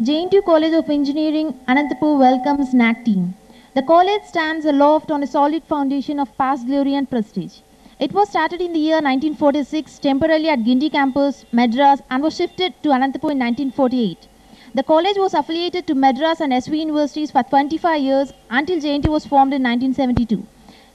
JNTU College of Engineering, Anantapur welcomes NAC team. The college stands aloft on a solid foundation of past glory and prestige. It was started in the year 1946 temporarily at Guindy campus, Madras, and was shifted to Anantapur in 1948. The college was affiliated to Madras and SV universities for 25 years until JNTU was formed in 1972.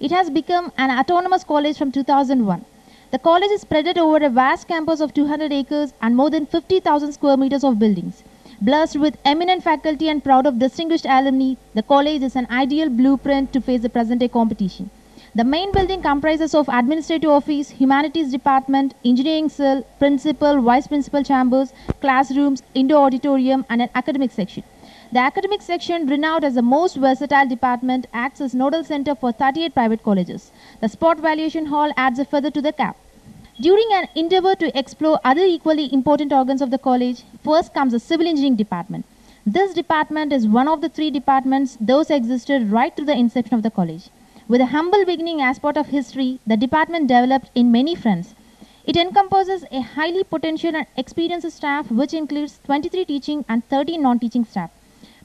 It has become an autonomous college from 2001. The college is spread over a vast campus of 200 acres and more than 50,000 square meters of buildings. Blessed with eminent faculty and proud of distinguished alumni, the college is an ideal blueprint to face the present-day competition. The main building comprises of administrative office, humanities department, engineering cell, principal, vice principal chambers, classrooms, indoor auditorium, and an academic section. The academic section, renowned as the most versatile department, acts as nodal center for 38 private colleges. The sport valuation hall adds a feather to the cap. During an endeavor to explore other equally important organs of the college, first comes the civil engineering department. This department is one of the three departments those existed right through the inception of the college. With a humble beginning as part of history, the department developed in many fronts. It encompasses a highly potential and experienced staff which includes 23 teaching and 13 non-teaching staff.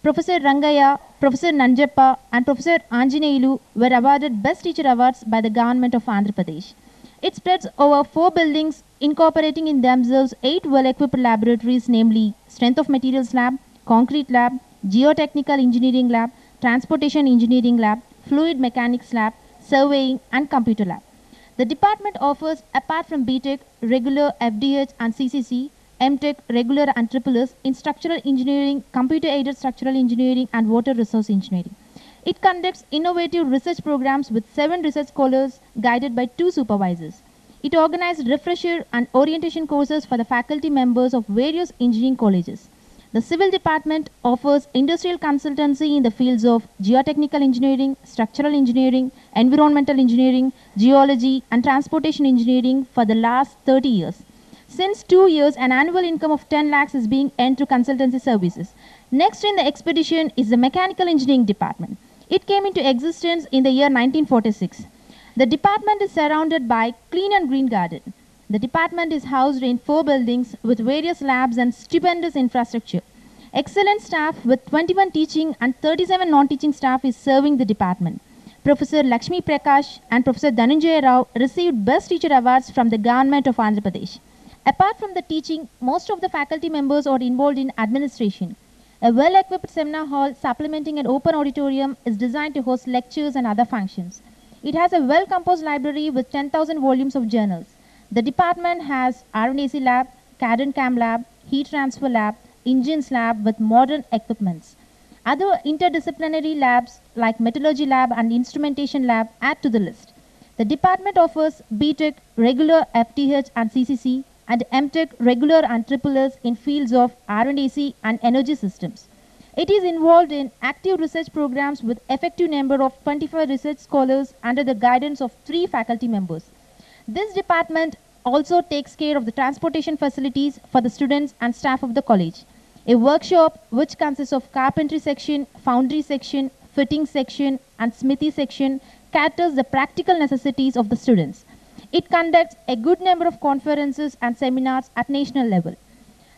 Professor Rangaya, Professor Nanjappa and Professor Anjaneyulu were awarded Best Teacher Awards by the government of Andhra Pradesh. It spreads over 4 buildings, incorporating in themselves 8 well-equipped laboratories, namely Strength of Materials Lab, Concrete Lab, Geotechnical Engineering Lab, Transportation Engineering Lab, Fluid Mechanics Lab, Surveying and Computer Lab. The department offers, apart from BTech, regular FDH and CCC, MTech, regular and SSS in Structural Engineering, Computer-Aided Structural Engineering and Water Resource Engineering. It conducts innovative research programs with 7 research scholars guided by 2 supervisors. It organized refresher and orientation courses for the faculty members of various engineering colleges. The civil department offers industrial consultancy in the fields of geotechnical engineering, structural engineering, environmental engineering, geology, and transportation engineering for the last 30 years. Since 2 years, an annual income of 10 lakhs is being earned through consultancy services. Next in the expedition is the mechanical engineering department. It came into existence in the year 1946. The department is surrounded by clean and green garden. The department is housed in 4 buildings with various labs and stupendous infrastructure. Excellent staff with 21 teaching and 37 non-teaching staff is serving the department. Professor Lakshmi Prakash and Professor Dhananjaya Rao received Best Teacher Awards from the government of Andhra Pradesh. Apart from the teaching, most of the faculty members are involved in administration. A well-equipped seminar hall supplementing an open auditorium is designed to host lectures and other functions. It has a well-composed library with 10,000 volumes of journals. The department has R&AC lab, CAD and CAM lab, heat transfer lab, engines lab with modern equipments. Other interdisciplinary labs like metallurgy lab and instrumentation lab add to the list. The department offers BTech, regular FTH and CCC, and MTech, regular and SSS in fields of R&AC and energy systems. It is involved in active research programs with effective number of 25 research scholars under the guidance of 3 faculty members. This department also takes care of the transportation facilities for the students and staff of the college. A workshop which consists of carpentry section, foundry section, fitting section and smithy section caters the practical necessities of the students. It conducts a good number of conferences and seminars at national level.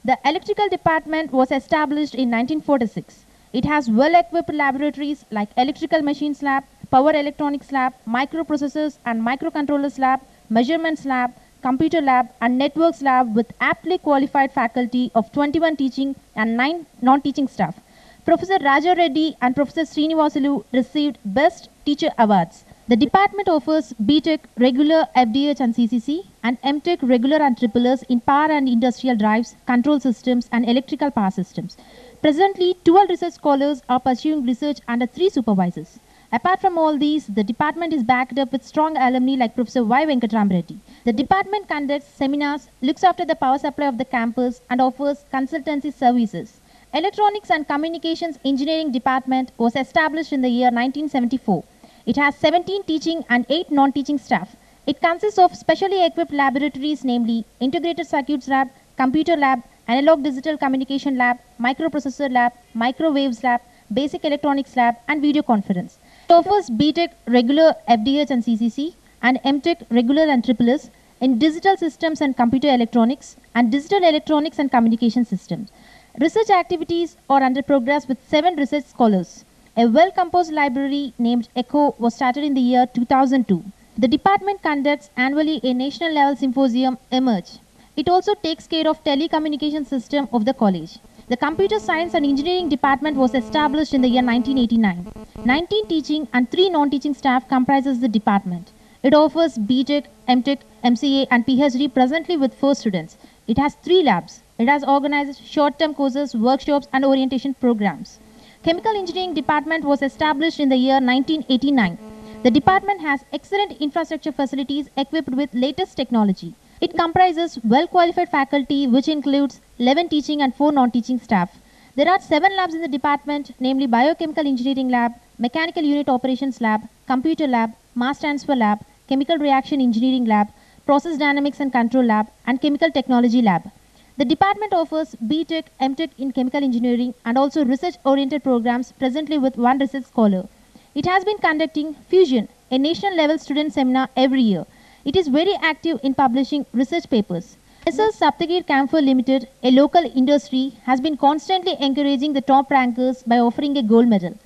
The electrical department was established in 1946. It has well-equipped laboratories like electrical machines lab, power electronics lab, microprocessors and microcontrollers lab, measurements lab, computer lab and networks lab with aptly qualified faculty of 21 teaching and 9 non-teaching staff. Professor Raja Reddy and Professor Srinivasulu received Best Teacher Awards. The department offers BTech, regular FDH and CCC, and MTech, regular and SSS in power and industrial drives, control systems, and electrical power systems. Presently, 12 research scholars are pursuing research under 3 supervisors. Apart from all these, the department is backed up with strong alumni like Professor Y. Venkatram Reddy. The department conducts seminars, looks after the power supply of the campus, and offers consultancy services. Electronics and Communications Engineering Department was established in the year 1974. It has 17 teaching and 8 non-teaching staff. It consists of specially equipped laboratories, namely Integrated Circuits Lab, Computer Lab, Analog Digital Communication Lab, Microprocessor Lab, Microwaves Lab, Basic Electronics Lab, and Video Conference. It offers BTech, regular FDH and CCC, and MTech, regular and SSS in Digital Systems and Computer Electronics, and Digital Electronics and Communication Systems. Research activities are under progress with 7 research scholars. A well-composed library named ECHO was started in the year 2002. The department conducts annually a national level symposium, Emerge. It also takes care of telecommunication system of the college. The Computer Science and Engineering department was established in the year 1989. 19 teaching and 3 non-teaching staff comprises the department. It offers BTech, MTech, MCA and PhD presently with 4 students. It has 3 labs. It has organized short-term courses, workshops and orientation programs. Chemical Engineering department was established in the year 1989. The department has excellent infrastructure facilities equipped with latest technology. It comprises well-qualified faculty which includes 11 teaching and 4 non-teaching staff. There are 7 labs in the department, namely Biochemical Engineering Lab, Mechanical Unit Operations Lab, Computer Lab, Mass Transfer Lab, Chemical Reaction Engineering Lab, Process Dynamics and Control Lab, and Chemical Technology Lab. The department offers BTech, MTech in Chemical Engineering and also research-oriented programs presently with 1 research scholar. It has been conducting Fusion, a national-level student seminar every year. It is very active in publishing research papers. SL Saptagir Camphor Limited, a local industry, has been constantly encouraging the top rankers by offering a gold medal.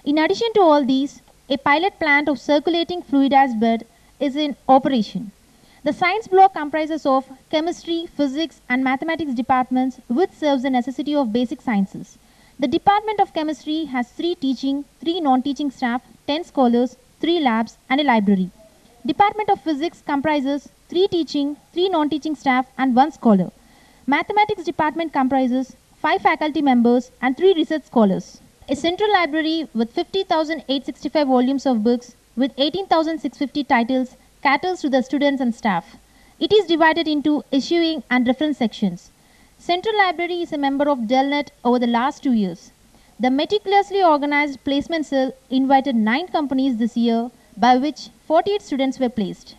In addition to all these, a pilot plant of circulating fluidized bed is in operation. The science block comprises of chemistry, physics and mathematics departments which serves the necessity of basic sciences. The Department of Chemistry has 3 teaching, 3 non-teaching staff, 10 scholars, 3 labs and a library. Department of Physics comprises 3 teaching, 3 non-teaching staff and 1 scholar. Mathematics department comprises 5 faculty members and 3 research scholars. A central library with 50,865 volumes of books with 18,650 titles caters to the students and staff. It is divided into issuing and reference sections. Central Library is a member of DELNET over the last 2 years. The meticulously organized placement cell invited 9 companies this year, by which 48 students were placed.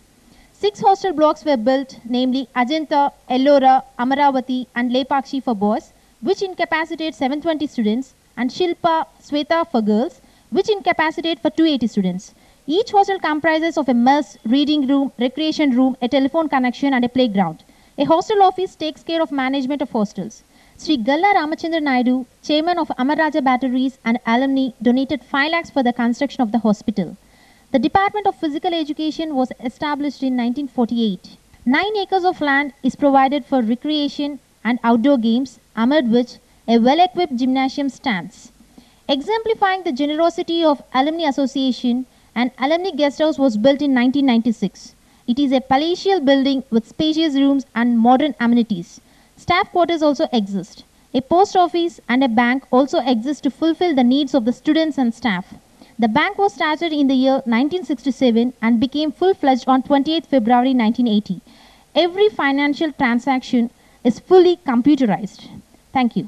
6 hostel blocks were built, namely Ajanta, Ellora, Amaravati and Lepakshi for boys, which incapacitate 720 students, and Shilpa, Sweta for girls, which incapacitate for 280 students. Each hostel comprises of a mess, reading room, recreation room, a telephone connection and a playground. A hostel office takes care of management of hostels. Sri Galla Ramachandra Naidu, chairman of Amar Raja Batteries and alumni, donated 5 lakhs for the construction of the hospital. The Department of Physical Education was established in 1948. 9 acres of land is provided for recreation and outdoor games, amid which a well-equipped gymnasium stands. Exemplifying the generosity of Alumni Association, an alumni guest house was built in 1996. It is a palatial building with spacious rooms and modern amenities. Staff quarters also exist. A post office and a bank also exist to fulfill the needs of the students and staff. The bank was started in the year 1967 and became full-fledged on 28 February 1980. Every financial transaction is fully computerized. Thank you.